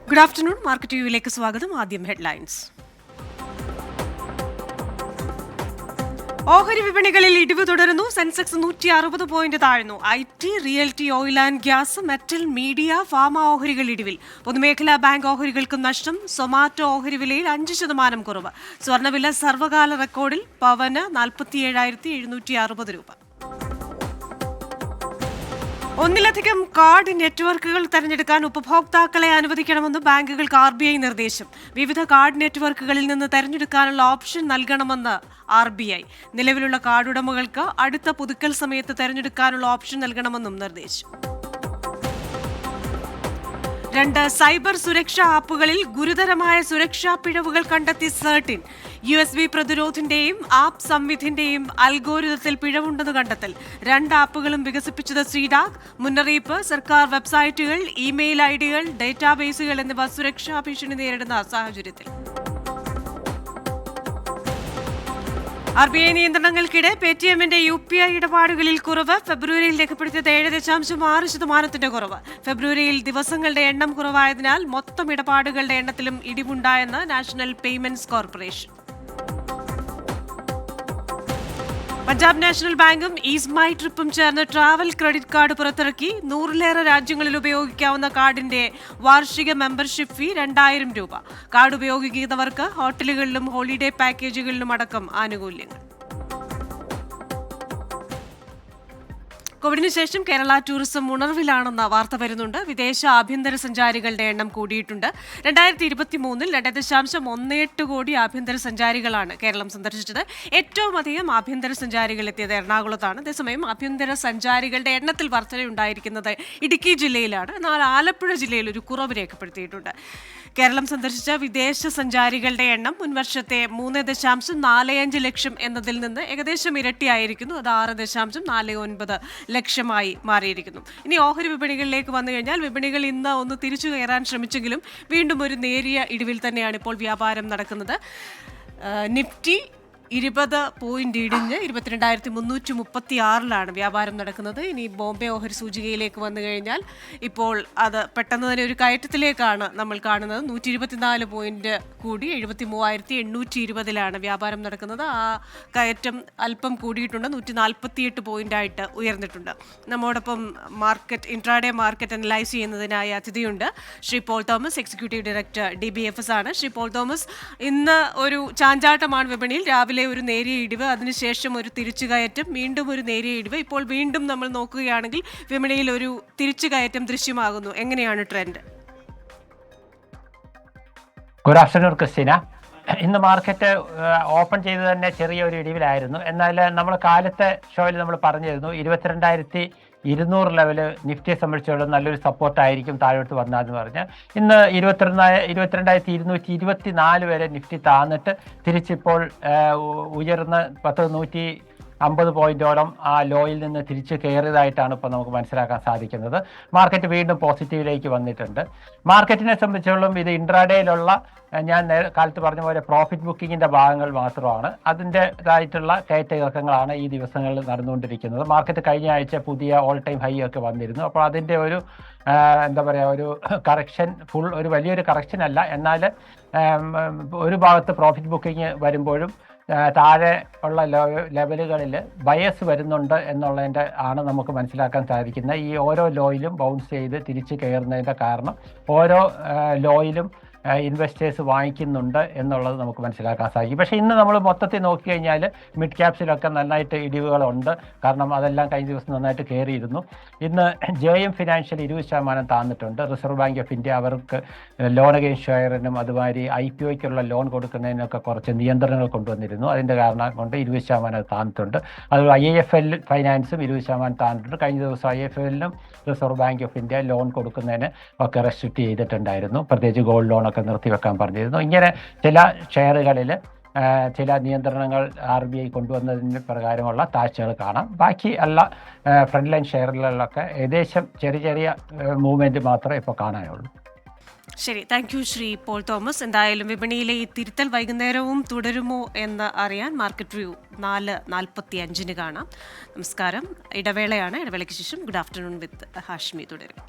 Good afternoon. Market വ്യൂവിലേക്ക് സ്വാഗതം. ആദ്യം headlines. ഓഹരി വിപണികളിൽ ഇടിവ് തുടരുന്നു. സെൻസെക്സ് 160 പോയിന്റ് താഴ്ന്നു. IT, realty, oil and gas, metal, media, pharma ഓഹരികൾ ഇടിവിൽ. പൊതുമേഖലാ ബാങ്ക് ഓഹരികൾക്കും നഷ്ടം. സൊമാറ്റോ ഓഹരി വിലയിൽ 5% കുറവ്. സ്വർണ്ണവില സർവകാല റെക്കോർഡിൽ. പവന് 47,760 രൂപ. ഒന്നിലധികം കാർഡ് നെറ്റ്വർക്കുകൾ തെരഞ്ഞെടുക്കാൻ ഉപഭോക്താക്കളെ അനുവദിക്കണമെന്ന് ബാങ്കുകൾക്ക് RBI നിർദ്ദേശം. വിവിധ കാർഡ് നെറ്റ്വർക്കുകളിൽ നിന്ന് തെരഞ്ഞെടുക്കാനുള്ള ഓപ്ഷൻ നൽകണമെന്ന് RBI. നിലവിലുള്ള കാർഡ് ഉടമകൾക്ക് അടുത്ത പുതുക്കൽ സമയത്ത് തെരഞ്ഞെടുക്കാനുള്ള ഓപ്ഷൻ നൽകണമെന്നും നിർദ്ദേശം. 2 സൈബർ സുരക്ഷാ ആപ്പുകളിൽ ഗുരുതരമായ സുരക്ഷാ പിഴവുകൾ കണ്ടെത്തി സെർട്ടിൻ. USB പ്രതിരോധിന്റെയും ആപ്പ് സംവിധിന്റെയും അൽഗോരിതത്തിൽ പിഴവുണ്ടെന്ന് കണ്ടെത്തൽ. 2 ആപ്പുകളും വികസിപ്പിച്ചത് സീഡാക്. മുന്നറിയിപ്പ്: സർക്കാർ വെബ്സൈറ്റുകൾ, ഇമെയിൽ ഐഡികൾ, ഡേറ്റാബേസുകൾ എന്നിവ സുരക്ഷാ ഭീഷണി നേരിടുന്ന സാഹചര്യത്തിൽ. RBI നിയന്ത്രണങ്ങൾക്കിടെ പേടിഎമ്മിന്റെ UPI ഇടപാടുകളിൽ കുറവ്. ഫെബ്രുവരിയിൽ രേഖപ്പെടുത്തിയത് 7.6% കുറവ്. ഫെബ്രുവരിയിൽ ദിവസങ്ങളുടെ എണ്ണം കുറവായതിനാൽ മൊത്തം ഇടപാടുകളുടെ എണ്ണത്തിലും ഇടിവുണ്ടായെന്ന് national payments corporation. Punjab national ബാങ്കും ഈസ്മൈ ട്രിപ്പും ചേർന്ന് ട്രാവൽ ക്രെഡിറ്റ് കാർഡ് പുറത്തിറക്കി. 100-ലേറെ രാജ്യങ്ങളിൽ ഉപയോഗിക്കാവുന്ന കാർഡിന്റെ വാർഷിക മെമ്പർഷിപ്പ് ഫീ 2000 രൂപ. കാർഡ് ഉപയോഗിക്കുന്നവർക്ക് ഹോട്ടലുകളിലും ഹോളിഡേ പാക്കേജുകളിലും അടക്കം ആനുകൂല്യങ്ങൾ. കോവിഡിന് ശേഷം കേരള ടൂറിസം ഉണർവിലാണെന്ന വാർത്ത വരുന്നുണ്ട്. വിദേശ ആഭ്യന്തര സഞ്ചാരികളുടെ എണ്ണം കൂടിയിട്ടുണ്ട്. 2023-ൽ 2.18 കോടി ആഭ്യന്തര സഞ്ചാരികളാണ് കേരളം സന്ദർശിച്ചത്. ഏറ്റവും അധികം ആഭ്യന്തര സഞ്ചാരികൾ എത്തിയത് എറണാകുളത്താണ്. അതേസമയം ആഭ്യന്തര സഞ്ചാരികളുടെ എണ്ണത്തിൽ വർധനയുണ്ടായിരിക്കുന്നത് ഇടുക്കി ജില്ലയിലാണ്. എന്നാൽ ആലപ്പുഴ ജില്ലയിൽ ഒരു കുറവ് രേഖപ്പെടുത്തിയിട്ടുണ്ട്. കേരളം സന്ദർശിച്ച വിദേശ സഞ്ചാരികളുടെ എണ്ണം മുൻവർഷത്തെ 3.45 ലക്ഷം എന്നതിൽ നിന്ന് ഏകദേശം ഇരട്ടിയായിരിക്കുന്നു. അത് 6.49 ലക്ഷമായി മാറിയിരിക്കുന്നു. ഇനി ഓഹരി വിപണികളിലേക്ക് വന്നു കഴിഞ്ഞാൽ വിപണികൾ ഇന്ന് ഒന്ന് തിരിച്ചു കയറാൻ ശ്രമിച്ചെങ്കിലും വീണ്ടും ഒരു നേരിയ ഇടിവിൽ തന്നെയാണ് ഇപ്പോൾ വ്യാപാരം നടക്കുന്നത്. നിഫ്റ്റി 20 പോയിന്റ് ഇടിഞ്ഞ് 22,336 വ്യാപാരം നടക്കുന്നത്. ഇനി ബോംബെ ഓഹരി സൂചികയിലേക്ക് വന്നു കഴിഞ്ഞാൽ ഇപ്പോൾ അത് പെട്ടെന്ന് തന്നെ ഒരു കയറ്റത്തിലേക്കാണ് നമ്മൾ കാണുന്നത്. 124 പോയിന്റ് കൂടി 73,820 വ്യാപാരം നടക്കുന്നത്. ആ കയറ്റം അല്പം കൂടിയിട്ടുണ്ട്. 148 പോയിന്റായിട്ട് ഉയർന്നിട്ടുണ്ട്. നമ്മോടൊപ്പം ഇൻട്രാഡേ മാർക്കറ്റ് അനലൈസ് ചെയ്യുന്നതിനായി അതിഥിയുണ്ട്. Shri Paul Thomas, executive director DBFS ആണ്. ശ്രീ പോൾ തോമസ്, ഇന്ന് ഒരു ചാഞ്ചാട്ടമാണ് വിപണിയിൽ. രാവിലെ ഒരു നേരിയ ഇടിവ്, അതിനുശേഷം ഒരു തിരിച്ചുകയറ്റം, വീണ്ടും ഒരു നേരിയ ഇടിവ്. ഇപ്പോൾ വീണ്ടും നമ്മൾ നോക്കുകയാണെങ്കിൽ വിപണിയിൽ ഒരു തിരിച്ചുകയറ്റം ദൃശ്യമാകുന്നു. എങ്ങനെയാണ് ട്രെൻഡ്? Good afternoon Christina. ഇന്ന് മാർക്കറ്റ് ഓപ്പൺ ചെയ്ത് തന്നെ ചെറിയൊരു ഇടിവിലായിരുന്നു. എന്നാൽ നമ്മൾ കാലത്തെ ഷോയിൽ നമ്മൾ പറഞ്ഞിരുന്നു 22,200 ലെവല് നിഫ്റ്റിയെ സംബന്ധിച്ചോളം നല്ലൊരു സപ്പോർട്ടായിരിക്കും താഴോട്ട് വന്നതെന്ന് പറഞ്ഞ്. ഇന്ന് 22,224 വരെ നിഫ്റ്റി താന്നിട്ട് തിരിച്ചിപ്പോൾ ഉയർന്ന് 150 പോയിന്റോളം ആ ലോയിൽ നിന്ന് തിരിച്ച് കയറിയതായിട്ടാണ് ഇപ്പോൾ നമുക്ക് മനസ്സിലാക്കാൻ സാധിക്കുന്നത്. മാർക്കറ്റ് വീണ്ടും പോസിറ്റീവിലേക്ക് വന്നിട്ടുണ്ട്. മാർക്കറ്റിനെ സംബന്ധിച്ചോളം ഇത് ഇൻട്രാഡേയിലുള്ള ഞാൻ കാലത്ത് പറഞ്ഞ പോലെ പ്രോഫിറ്റ് ബുക്കിങ്ങിൻ്റെ ഭാഗങ്ങൾ മാത്രമാണ്. അതിൻ്റെതായിട്ടുള്ള കയറ്റയിറക്കങ്ങളാണ് ഈ ദിവസങ്ങളിൽ നടന്നുകൊണ്ടിരിക്കുന്നത്. മാർക്കറ്റ് കഴിഞ്ഞ ആഴ്ച പുതിയ ഓൾ ടൈം ഹൈ ഒക്കെ വന്നിരുന്നു. അപ്പോൾ അതിൻ്റെ ഒരു ഒരു കറക്ഷൻ, ഒരു വലിയൊരു കറക്ഷൻ അല്ല, എന്നാൽ ഒരു ഭാഗത്ത് പ്രോഫിറ്റ് ബുക്കിങ് വരുമ്പോഴും താഴെ ഉള്ള ലെവലുകളിൽ ബയസ് വരുന്നുണ്ട് എന്നുള്ളതിൻ്റെ ആണ് നമുക്ക് മനസ്സിലാക്കാൻ സാധിക്കുന്നത്. ഈ ഓരോ ലോയിലും ബൗൺസ് ചെയ്ത് തിരിച്ച് കയറുന്നതിൻ്റെ കാരണം ഓരോ ലോയിലും ഇൻവെസ്റ്റേഴ്സ് വാങ്ങിക്കുന്നുണ്ട് എന്നുള്ളത് നമുക്ക് മനസ്സിലാക്കാൻ സാധിക്കും. പക്ഷേ ഇന്ന് നമ്മൾ മൊത്തത്തിൽ നോക്കിക്കഴിഞ്ഞാൽ മിഡ് ക്യാപ്സിലൊക്കെ നന്നായിട്ട് ഇടിവുകളുണ്ട്. കാരണം അതെല്ലാം കഴിഞ്ഞ ദിവസം നന്നായിട്ട് കയറിയിരുന്നു. ഇന്ന് JM ഫിനാൻഷ്യൽ 20% താന്നിട്ടുണ്ട്. റിസർവ് ബാങ്ക് ഓഫ് ഇന്ത്യ അവർക്ക് ലോൺ അഗെയിൻസ്റ്റ് ഷെയറിനും അതുമാതിരി IPOയ്ക്കുള്ള ലോൺ കൊടുക്കുന്നതിനൊക്കെ കുറച്ച് നിയന്ത്രണങ്ങൾ കൊണ്ടുവന്നിരുന്നു. അതിൻ്റെ കാരണം കൊണ്ട് 20% താന്നിട്ടുണ്ട്. അതുപോലെ IIFL ഫൈനാൻസും 20% താന്നിട്ടുണ്ട്. കഴിഞ്ഞ ദിവസം IIFLനും reserve bank of India loan കൊടുക്കുന്നതിന് ഒക്കെ റെസ്ട്രിക്റ്റ് ചെയ്തിട്ടുണ്ടായിരുന്നു. പ്രത്യേകിച്ച് ഗോൾഡ് ലോൺ ഒക്കെ നിർത്തിവെക്കാൻ പറഞ്ഞിരുന്നു. ഇങ്ങനെ ചില ഷെയറുകളിൽ ചില നിയന്ത്രണങ്ങൾ RBI കൊണ്ടുവന്നതിന് പ്രകാരമുള്ള താഴ്ചകൾ കാണാം. ബാക്കി എല്ലാ ഫ്രണ്ട് ലൈൻ ഷെയറുകളിലൊക്കെ ഏകദേശം ചെറിയ മൂവ്മെൻറ്റ് മാത്രമേ ഇപ്പോൾ കാണാനുള്ളൂ. ശരി, താങ്ക് യു ശ്രീ പോൾ തോമസ്. എന്തായാലും വിപണിയിലെ ഈ തിരുത്തൽ വൈകുന്നേരവും തുടരുമോ എന്ന് അറിയാൻ മാർക്കറ്റ് വ്യൂ 4:45 കാണാം. നമസ്കാരം. ഇടവേളയാണ്. ഇടവേളയ്ക്ക് ശേഷം ഗുഡ് ആഫ്റ്റർനൂൺ വിത്ത് ഹാഷ്മി തുടരും.